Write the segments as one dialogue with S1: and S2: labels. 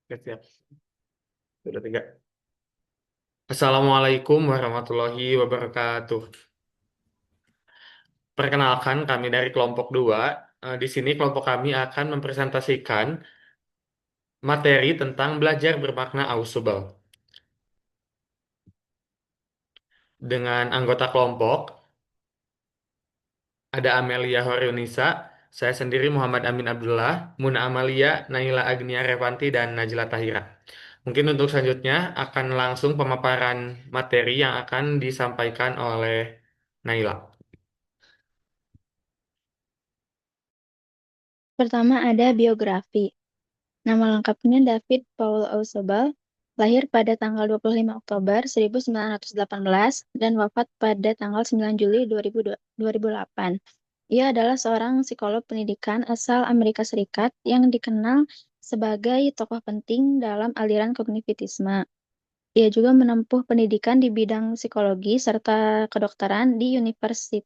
S1: Oke, siap. Sudah tiga. Assalamualaikum warahmatullahi wabarakatuh. Perkenalkan, kami dari kelompok 2. Di sini kelompok kami akan mempresentasikan materi tentang belajar bermakna audible. Dengan anggota kelompok, ada Amelia Horyunisa, saya sendiri Muhammad Amin Abdullah, Muna Amalia, Naila Agnia Revanti, dan Najla Tahira. Mungkin untuk selanjutnya akan langsung pemaparan materi yang akan disampaikan oleh Naila.
S2: Pertama ada biografi. Nama lengkapnya David Paul Ausubel, lahir pada tanggal 25 Oktober 1918 dan wafat pada tanggal 9 Juli 2008. Ia adalah seorang psikolog pendidikan asal Amerika Serikat yang dikenal sebagai tokoh penting dalam aliran kognitivisme. Ia juga menempuh pendidikan di bidang psikologi serta kedokteran di University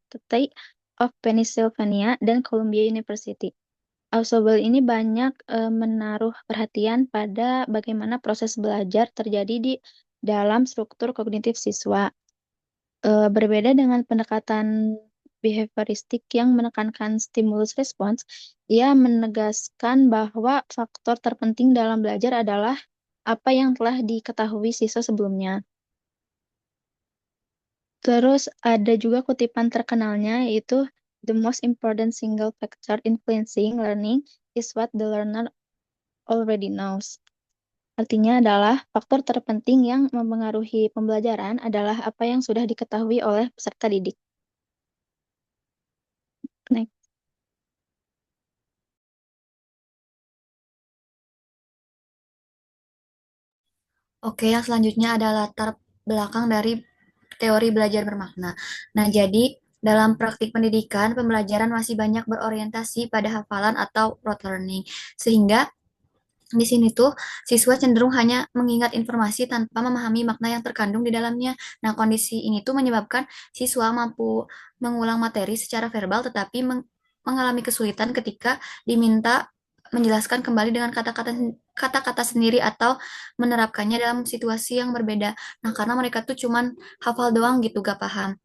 S2: of Pennsylvania dan Columbia University. Ausobel ini banyak menaruh perhatian pada bagaimana proses belajar terjadi di dalam struktur kognitif siswa. Berbeda dengan pendekatan behavioristik yang menekankan stimulus response, ia menegaskan bahwa faktor terpenting dalam belajar adalah apa yang telah diketahui siswa sebelumnya. Terus ada juga kutipan terkenalnya yaitu the most important single factor influencing learning is what the learner already knows. Artinya adalah faktor terpenting yang mempengaruhi pembelajaran adalah apa yang sudah diketahui oleh peserta didik. Next.
S3: Oke, yang selanjutnya ada latar belakang dari teori belajar bermakna. Nah, jadi dalam praktik pendidikan, pembelajaran masih banyak berorientasi pada hafalan atau rote learning. Sehingga di sini tuh siswa cenderung hanya mengingat informasi tanpa memahami makna yang terkandung di dalamnya. Nah, kondisi ini tuh menyebabkan siswa mampu mengulang materi secara verbal tetapi mengalami kesulitan ketika diminta menjelaskan kembali dengan kata-kata sendiri atau menerapkannya dalam situasi yang berbeda. Nah, karena mereka tuh cuman hafal doang gitu, gak paham.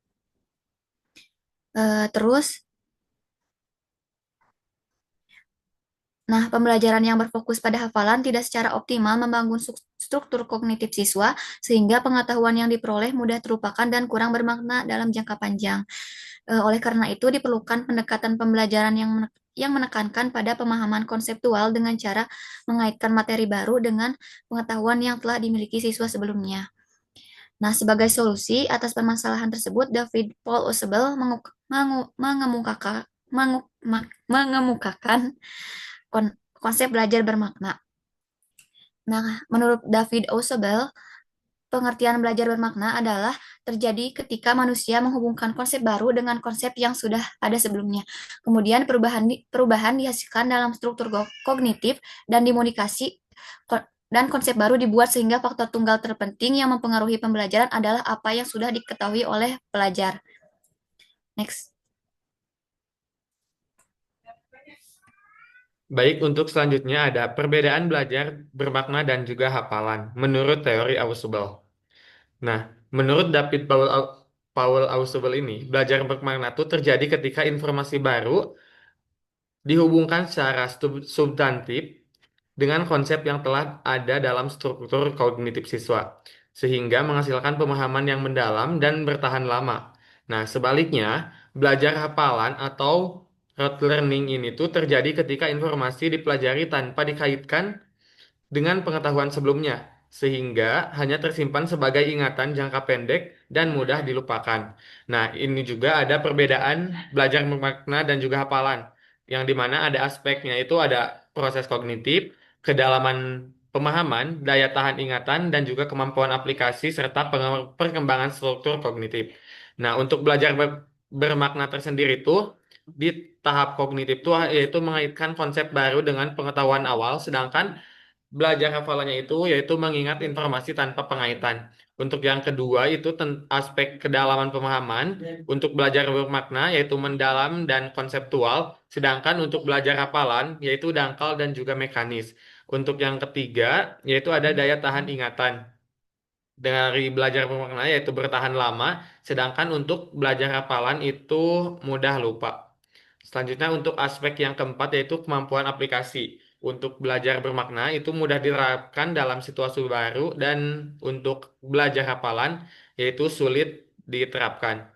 S3: Terus, nah, pembelajaran yang berfokus pada hafalan tidak secara optimal membangun struktur kognitif siswa, sehingga pengetahuan yang diperoleh mudah terlupakan dan kurang bermakna dalam jangka panjang. Oleh karena itu, diperlukan pendekatan pembelajaran yang menekankan pada pemahaman konseptual dengan cara mengaitkan materi baru dengan pengetahuan yang telah dimiliki siswa sebelumnya. Nah, sebagai solusi atas permasalahan tersebut, David Paul Ausubel mengemukakan konsep belajar bermakna. Nah, menurut David Ausubel, pengertian belajar bermakna adalah terjadi ketika manusia menghubungkan konsep baru dengan konsep yang sudah ada sebelumnya. Kemudian perubahan dihasilkan dalam struktur kognitif dan dimodifikasi dan konsep baru dibuat sehingga faktor tunggal terpenting yang mempengaruhi pembelajaran adalah apa yang sudah diketahui oleh pelajar. Next.
S1: Baik, untuk selanjutnya ada perbedaan belajar bermakna dan juga hafalan menurut teori Ausubel. Nah, menurut Paul Ausubel ini, belajar bermakna itu terjadi ketika informasi baru dihubungkan secara substantif dengan konsep yang telah ada dalam struktur kognitif siswa, sehingga menghasilkan pemahaman yang mendalam dan bertahan lama. Nah, sebaliknya, belajar hafalan atau rote learning ini tuh terjadi ketika informasi dipelajari tanpa dikaitkan dengan pengetahuan sebelumnya, sehingga hanya tersimpan sebagai ingatan jangka pendek dan mudah dilupakan. Nah, ini juga ada perbedaan belajar bermakna dan juga hafalan, yang dimana ada aspeknya itu ada proses kognitif, kedalaman pemahaman, daya tahan ingatan, dan juga kemampuan aplikasi serta perkembangan struktur kognitif. Nah, untuk belajar bermakna tersendiri itu di tahap kognitif itu yaitu mengaitkan konsep baru dengan pengetahuan awal, sedangkan belajar hafalannya itu yaitu mengingat informasi tanpa pengaitan. Untuk yang kedua itu aspek kedalaman pemahaman. Untuk belajar bermakna yaitu mendalam dan konseptual. Sedangkan untuk belajar hafalan yaitu dangkal dan juga mekanis. Untuk yang ketiga, yaitu ada daya tahan ingatan. Dari belajar bermakna yaitu bertahan lama, sedangkan untuk belajar hafalan itu mudah lupa. Selanjutnya untuk aspek yang keempat yaitu kemampuan aplikasi. Untuk belajar bermakna itu mudah diterapkan dalam situasi baru dan untuk belajar hafalan yaitu sulit diterapkan.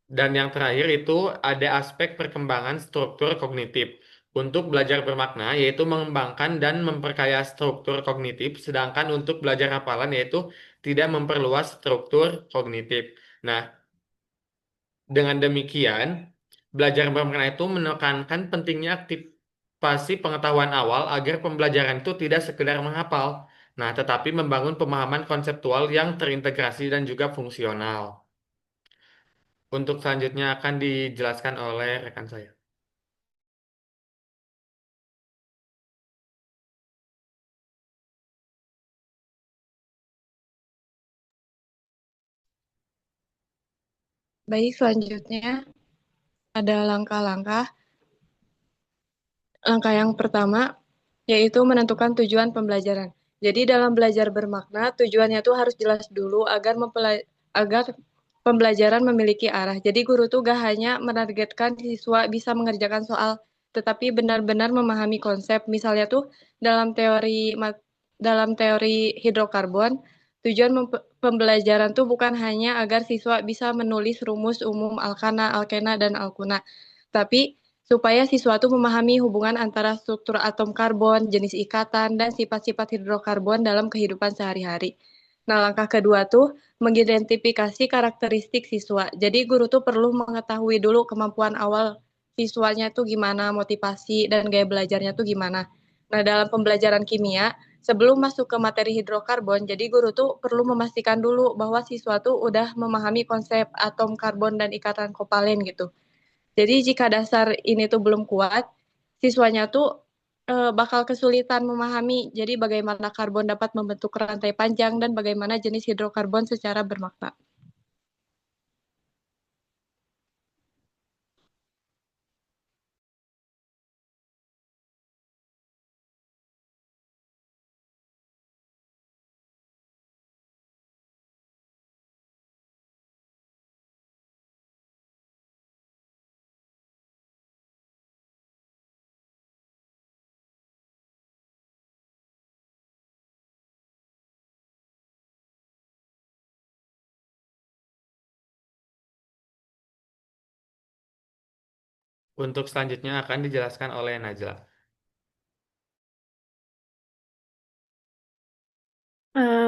S1: Dan yang terakhir itu ada aspek perkembangan struktur kognitif. Untuk belajar bermakna yaitu mengembangkan dan memperkaya struktur kognitif, sedangkan untuk belajar hafalan yaitu tidak memperluas struktur kognitif. Nah, dengan demikian, belajar bermakna itu menekankan pentingnya aktivasi pengetahuan awal agar pembelajaran itu tidak sekedar menghafal. Nah, tetapi membangun pemahaman konseptual yang terintegrasi dan juga fungsional. Untuk selanjutnya akan dijelaskan oleh rekan saya.
S4: Baik, selanjutnya ada langkah-langkah. Langkah yang pertama yaitu menentukan tujuan pembelajaran. Jadi dalam belajar bermakna, tujuannya tuh harus jelas dulu agar pembelajaran memiliki arah. Jadi guru tuh gak hanya menargetkan siswa bisa mengerjakan soal, tetapi benar-benar memahami konsep. Misalnya tuh dalam teori hidrokarbon, tujuan pembelajaran tuh bukan hanya agar siswa bisa menulis rumus umum alkana, alkena, dan alkuna, tapi supaya siswa tuh memahami hubungan antara struktur atom karbon, jenis ikatan, dan sifat-sifat hidrokarbon dalam kehidupan sehari-hari. Nah, langkah kedua tuh mengidentifikasi karakteristik siswa. Jadi guru tuh perlu mengetahui dulu kemampuan awal siswanya tuh gimana, motivasi dan gaya belajarnya tuh gimana. Nah, dalam pembelajaran kimia, sebelum masuk ke materi hidrokarbon, jadi guru tuh perlu memastikan dulu bahwa siswa tuh udah memahami konsep atom karbon dan ikatan kovalen gitu. Jadi jika dasar ini tuh belum kuat, siswanya tuh bakal kesulitan memahami jadi bagaimana karbon dapat membentuk rantai panjang dan bagaimana jenis hidrokarbon secara bermakna.
S1: Untuk selanjutnya akan dijelaskan oleh Najla.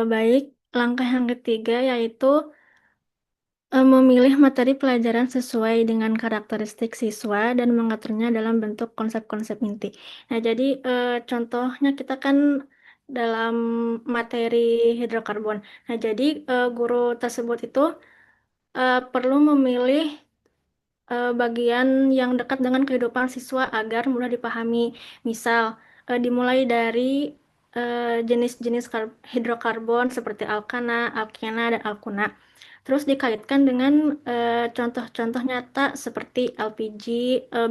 S2: Baik, langkah yang ketiga yaitu memilih materi pelajaran sesuai dengan karakteristik siswa dan mengaturnya dalam bentuk konsep-konsep inti. Nah, jadi contohnya kita kan dalam materi hidrokarbon. Nah, jadi guru tersebut itu perlu memilih bagian yang dekat dengan kehidupan siswa agar mudah dipahami. Misal, dimulai dari jenis-jenis hidrokarbon seperti alkana, alkena, dan alkuna. Terus dikaitkan dengan contoh-contoh nyata seperti LPG,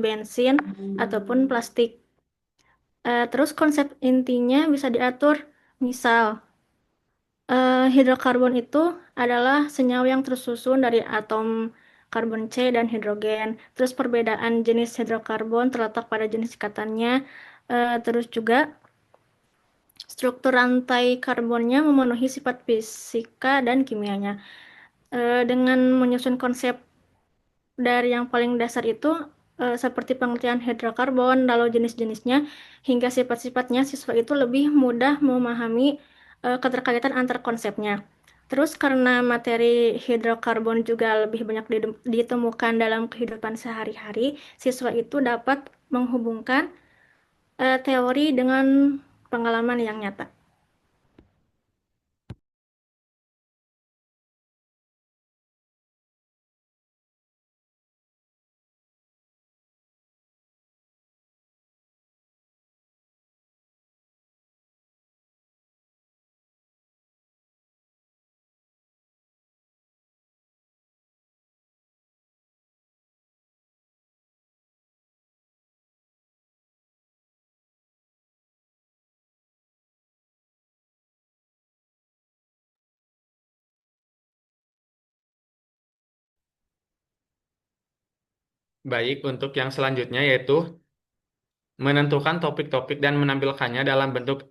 S2: bensin, ataupun plastik. Terus konsep intinya bisa diatur. Misal, hidrokarbon itu adalah senyawa yang tersusun dari atom karbon C dan hidrogen. Terus perbedaan jenis hidrokarbon terletak pada jenis ikatannya. Terus juga struktur rantai karbonnya memenuhi sifat fisika dan kimianya. Dengan menyusun konsep dari yang paling dasar itu seperti pengertian hidrokarbon, lalu jenis-jenisnya, hingga sifat-sifatnya, siswa itu lebih mudah memahami keterkaitan antar konsepnya. Terus karena materi hidrokarbon juga lebih banyak ditemukan dalam kehidupan sehari-hari, siswa itu dapat menghubungkan teori dengan pengalaman yang nyata.
S1: baik untuk yang selanjutnya yaitu menentukan topik-topik dan menampilkannya dalam bentuk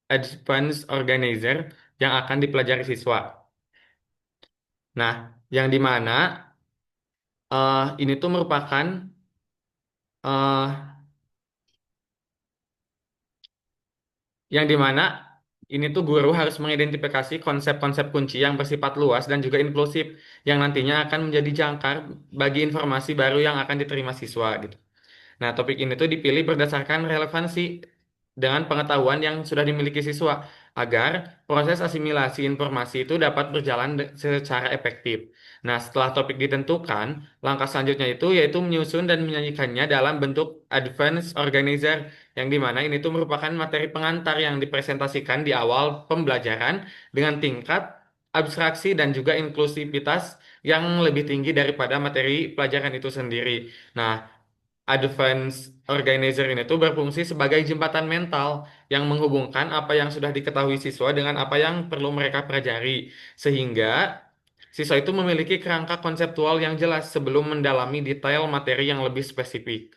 S1: advanced organizer yang akan dipelajari siswa. Nah, yang di mana ini tuh merupakan eh, yang dimana ini tuh guru harus mengidentifikasi konsep-konsep kunci yang bersifat luas dan juga inklusif yang nantinya akan menjadi jangkar bagi informasi baru yang akan diterima siswa gitu. Nah, topik ini tuh dipilih berdasarkan relevansi dengan pengetahuan yang sudah dimiliki siswa agar proses asimilasi informasi itu dapat berjalan secara efektif. Nah, setelah topik ditentukan, langkah selanjutnya itu yaitu menyusun dan menyanyikannya dalam bentuk advanced organizer yang dimana ini tuh merupakan materi pengantar yang dipresentasikan di awal pembelajaran dengan tingkat abstraksi dan juga inklusivitas yang lebih tinggi daripada materi pelajaran itu sendiri. Nah, advance organizer ini tuh berfungsi sebagai jembatan mental yang menghubungkan apa yang sudah diketahui siswa dengan apa yang perlu mereka pelajari, sehingga siswa itu memiliki kerangka konseptual yang jelas sebelum mendalami detail materi yang lebih spesifik.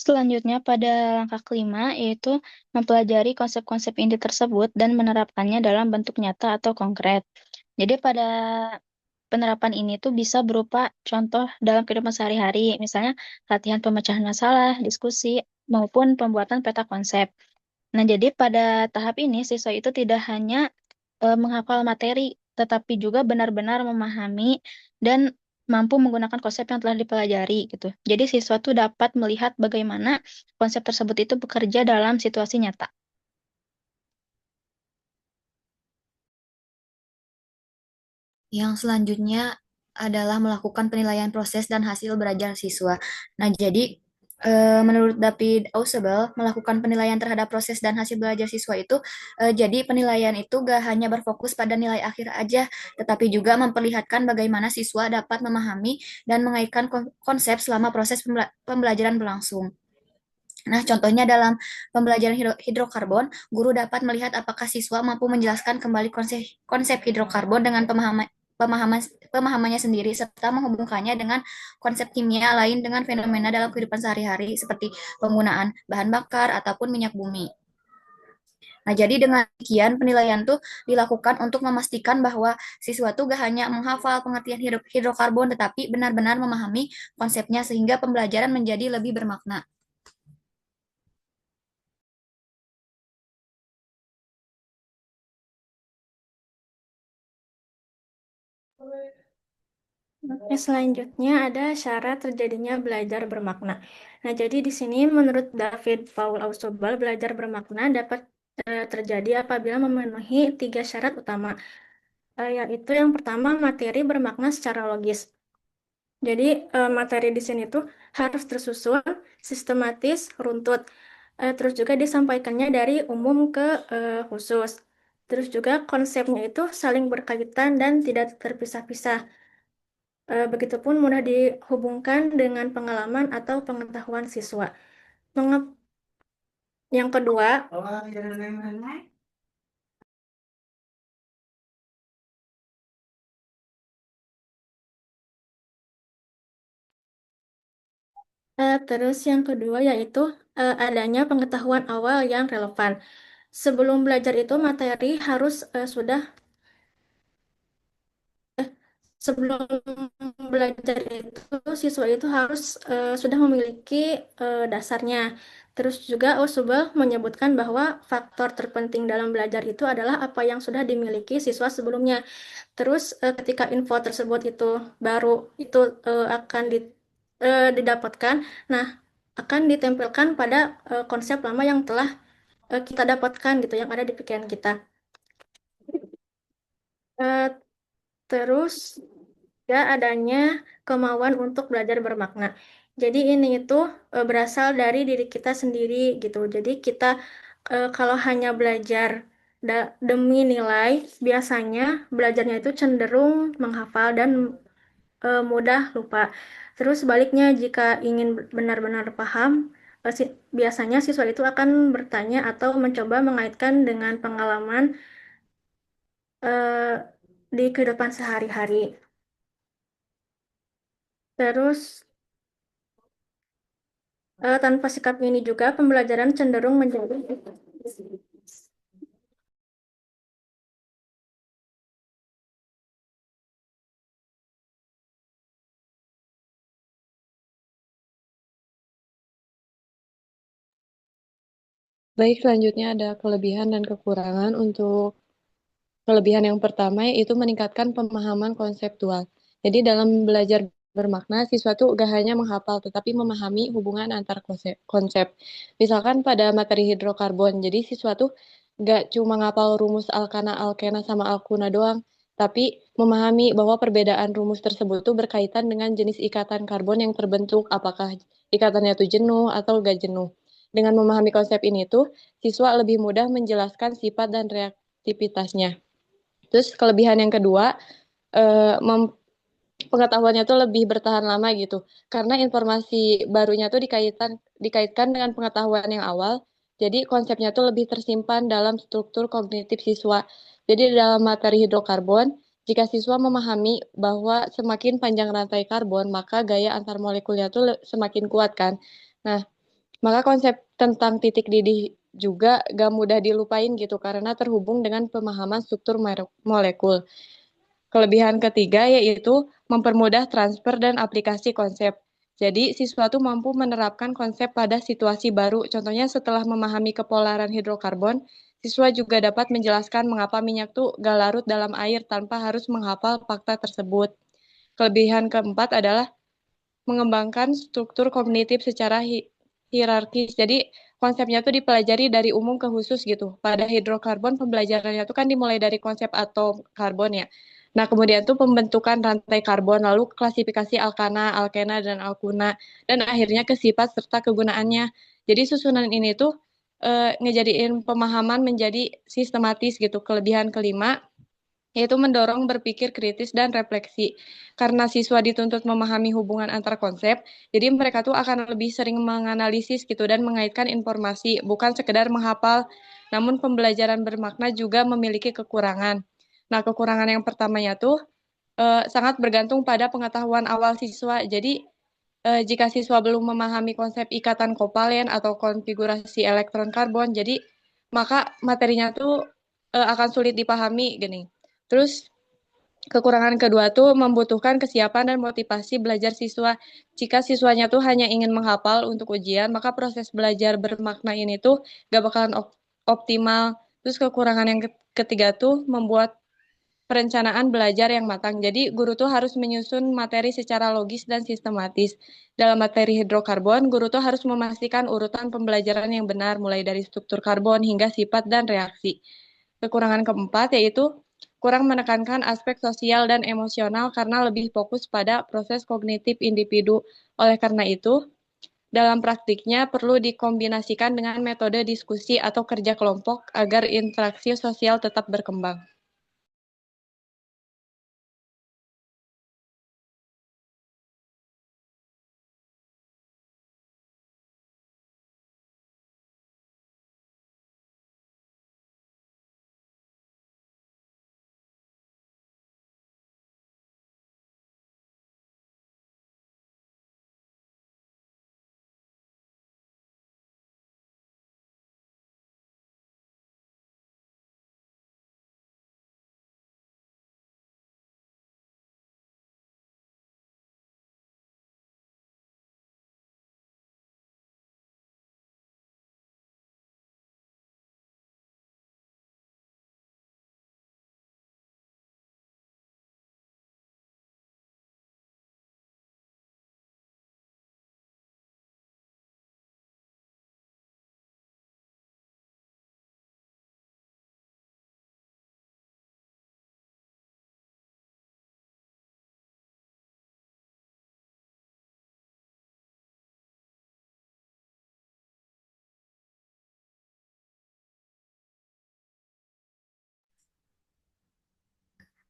S2: Selanjutnya pada langkah kelima yaitu mempelajari konsep-konsep inti tersebut dan menerapkannya dalam bentuk nyata atau konkret. Jadi pada penerapan ini tuh bisa berupa contoh dalam kehidupan sehari-hari, misalnya latihan pemecahan masalah, diskusi, maupun pembuatan peta konsep. Nah, jadi pada tahap ini siswa itu tidak hanya menghafal materi, tetapi juga benar-benar memahami dan mampu menggunakan konsep yang telah dipelajari gitu. Jadi siswa tuh dapat melihat bagaimana konsep tersebut itu bekerja dalam situasi nyata.
S3: Yang selanjutnya adalah melakukan penilaian proses dan hasil belajar siswa. Nah, jadi menurut David Ausubel, melakukan penilaian terhadap proses dan hasil belajar siswa itu, jadi penilaian itu gak hanya berfokus pada nilai akhir aja, tetapi juga memperlihatkan bagaimana siswa dapat memahami dan mengaitkan konsep selama proses pembelajaran berlangsung. Nah, contohnya dalam pembelajaran hidrokarbon, guru dapat melihat apakah siswa mampu menjelaskan kembali konsep hidrokarbon dengan pemahaman pemahamannya sendiri serta menghubungkannya dengan konsep kimia lain dengan fenomena dalam kehidupan sehari-hari seperti penggunaan bahan bakar ataupun minyak bumi. Nah, jadi dengan demikian penilaian tuh dilakukan untuk memastikan bahwa siswa tuh gak hanya menghafal pengertian hidrokarbon tetapi benar-benar memahami konsepnya sehingga pembelajaran menjadi lebih bermakna.
S5: Oke, selanjutnya ada syarat terjadinya belajar bermakna. Nah, jadi di sini menurut David Paul Ausubel, belajar bermakna dapat terjadi apabila memenuhi 3 syarat utama, yaitu yang pertama materi bermakna secara logis. Jadi materi di sini tuh harus tersusun, sistematis, runtut. Terus juga disampaikannya dari umum ke khusus. Terus juga konsepnya itu saling berkaitan dan tidak terpisah-pisah. Begitupun mudah dihubungkan dengan pengalaman atau pengetahuan siswa. Yang kedua, terus yang kedua yaitu adanya pengetahuan awal yang relevan. Sebelum belajar itu materi harus sudah sebelum belajar itu siswa itu harus sudah memiliki dasarnya. Terus juga Ausubel menyebutkan bahwa faktor terpenting dalam belajar itu adalah apa yang sudah dimiliki siswa sebelumnya. Terus ketika info tersebut itu baru itu akan didapatkan, nah akan ditempelkan pada konsep lama yang telah kita dapatkan gitu, yang ada di pikiran kita. Eh, Terus ya adanya kemauan untuk belajar bermakna. Jadi ini itu berasal dari diri kita sendiri gitu. Jadi kita kalau hanya belajar demi nilai, biasanya belajarnya itu cenderung menghafal dan mudah lupa. Terus sebaliknya jika ingin benar-benar paham, biasanya siswa itu akan bertanya atau mencoba mengaitkan dengan pengalaman eh, di kehidupan sehari-hari. Terus tanpa sikap ini juga pembelajaran cenderung menjadi.
S4: Baik, selanjutnya ada kelebihan dan kekurangan. Untuk kelebihan yang pertama yaitu meningkatkan pemahaman konseptual. Jadi dalam belajar bermakna, siswa tuh gak hanya menghafal, tetapi memahami hubungan antar konsep. Misalkan pada materi hidrokarbon, jadi siswa tuh gak cuma ngapal rumus alkana, alkena, sama alkuna doang, tapi memahami bahwa perbedaan rumus tersebut tuh berkaitan dengan jenis ikatan karbon yang terbentuk, apakah ikatannya tuh jenuh atau gak jenuh. Dengan memahami konsep ini tuh, siswa lebih mudah menjelaskan sifat dan reaktivitasnya. Terus kelebihan yang kedua, eh, pengetahuannya tuh lebih bertahan lama gitu. Karena informasi barunya tuh dikaitkan dengan pengetahuan yang awal. Jadi konsepnya tuh lebih tersimpan dalam struktur kognitif siswa. Jadi dalam materi hidrokarbon, jika siswa memahami bahwa semakin panjang rantai karbon, maka gaya antar molekulnya tuh semakin kuat kan. Nah, maka konsep tentang titik didih juga gak mudah dilupain gitu karena terhubung dengan pemahaman struktur molekul. Kelebihan ketiga yaitu mempermudah transfer dan aplikasi konsep. Jadi, siswa tuh mampu menerapkan konsep pada situasi baru. Contohnya setelah memahami kepolaran hidrokarbon, siswa juga dapat menjelaskan mengapa minyak tuh gak larut dalam air tanpa harus menghafal fakta tersebut. Kelebihan keempat adalah mengembangkan struktur kognitif secara hierarkis. Jadi konsepnya tuh dipelajari dari umum ke khusus gitu. Pada hidrokarbon pembelajarannya tuh kan dimulai dari konsep atom karbon ya. Nah, kemudian tuh pembentukan rantai karbon, lalu klasifikasi alkana, alkena, dan alkuna, dan akhirnya ke sifat serta kegunaannya. Jadi susunan ini tuh ngejadiin pemahaman menjadi sistematis gitu. Kelebihan kelima, yaitu mendorong berpikir kritis dan refleksi. Karena siswa dituntut memahami hubungan antar konsep, jadi mereka tuh akan lebih sering menganalisis gitu dan mengaitkan informasi, bukan sekedar menghafal. Namun pembelajaran bermakna juga memiliki kekurangan. Nah, kekurangan yang pertamanya tuh sangat bergantung pada pengetahuan awal siswa. Jadi, jika siswa belum memahami konsep ikatan kovalen atau konfigurasi elektron karbon, jadi maka materinya tuh akan sulit dipahami gini. Terus kekurangan kedua tuh membutuhkan kesiapan dan motivasi belajar siswa. Jika siswanya tuh hanya ingin menghafal untuk ujian, maka proses belajar bermakna ini tuh gak bakalan optimal. Terus kekurangan yang ketiga tuh membuat perencanaan belajar yang matang. Jadi guru tuh harus menyusun materi secara logis dan sistematis. Dalam materi hidrokarbon, guru tuh harus memastikan urutan pembelajaran yang benar mulai dari struktur karbon hingga sifat dan reaksi. Kekurangan keempat yaitu kurang menekankan aspek sosial dan emosional karena lebih fokus pada proses kognitif individu. Oleh karena itu, dalam praktiknya perlu dikombinasikan dengan metode diskusi atau kerja kelompok agar interaksi sosial tetap berkembang.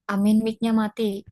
S3: Amin, mic-nya mati.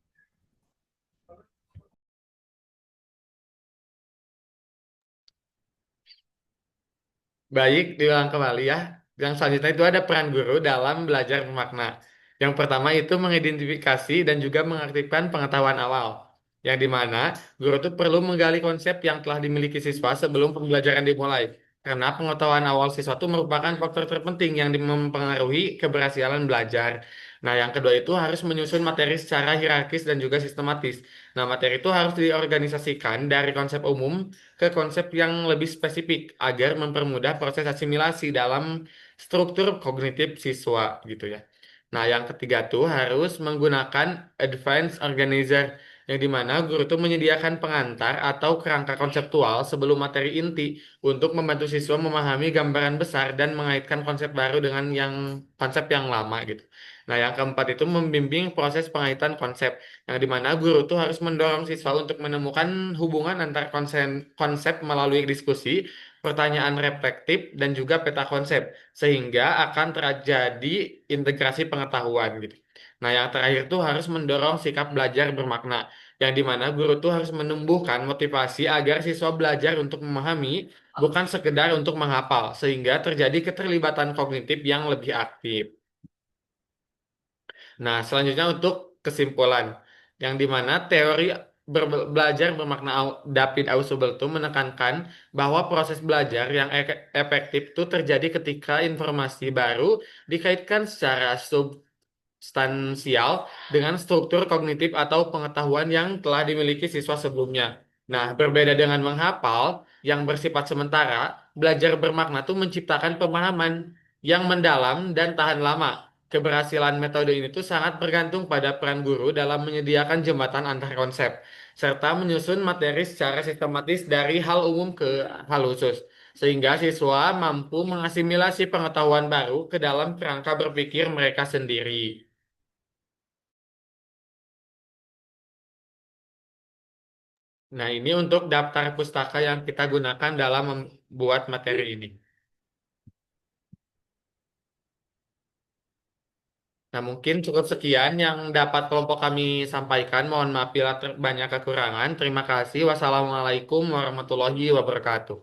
S1: Baik, diulang kembali ya. Yang selanjutnya itu ada peran guru dalam belajar bermakna. Yang pertama itu mengidentifikasi dan juga mengaktifkan pengetahuan awal. Yang dimana guru itu perlu menggali konsep yang telah dimiliki siswa sebelum pembelajaran dimulai. Karena pengetahuan awal siswa itu merupakan faktor terpenting yang mempengaruhi keberhasilan belajar. Nah, yang kedua itu harus menyusun materi secara hierarkis dan juga sistematis. Nah, materi itu harus diorganisasikan dari konsep umum ke konsep yang lebih spesifik agar mempermudah proses asimilasi dalam struktur kognitif siswa gitu ya. Nah, yang ketiga tuh harus menggunakan advanced organizer yang dimana guru tuh menyediakan pengantar atau kerangka konseptual sebelum materi inti untuk membantu siswa memahami gambaran besar dan mengaitkan konsep baru dengan konsep yang lama gitu. Nah, yang keempat itu membimbing proses pengaitan konsep yang dimana guru tuh harus mendorong siswa untuk menemukan hubungan antar konsep melalui diskusi, pertanyaan reflektif, dan juga peta konsep sehingga akan terjadi integrasi pengetahuan gitu. Nah, yang terakhir tuh harus mendorong sikap belajar bermakna, yang dimana guru tuh harus menumbuhkan motivasi agar siswa belajar untuk memahami, bukan sekedar untuk menghafal, sehingga terjadi keterlibatan kognitif yang lebih aktif. Nah, selanjutnya untuk kesimpulan, yang dimana teori belajar bermakna David Ausubel itu menekankan bahwa proses belajar yang efektif itu terjadi ketika informasi baru dikaitkan secara substansial dengan struktur kognitif atau pengetahuan yang telah dimiliki siswa sebelumnya. Nah, berbeda dengan menghafal yang bersifat sementara, belajar bermakna itu menciptakan pemahaman yang mendalam dan tahan lama. Keberhasilan metode ini tuh sangat bergantung pada peran guru dalam menyediakan jembatan antar konsep, serta menyusun materi secara sistematis dari hal umum ke hal khusus, sehingga siswa mampu mengasimilasi pengetahuan baru ke dalam kerangka berpikir mereka sendiri. Nah, ini untuk daftar pustaka yang kita gunakan dalam membuat materi ini. Nah, mungkin cukup sekian yang dapat kelompok kami sampaikan. Mohon maaf bila banyak kekurangan. Terima kasih. Wassalamualaikum warahmatullahi wabarakatuh.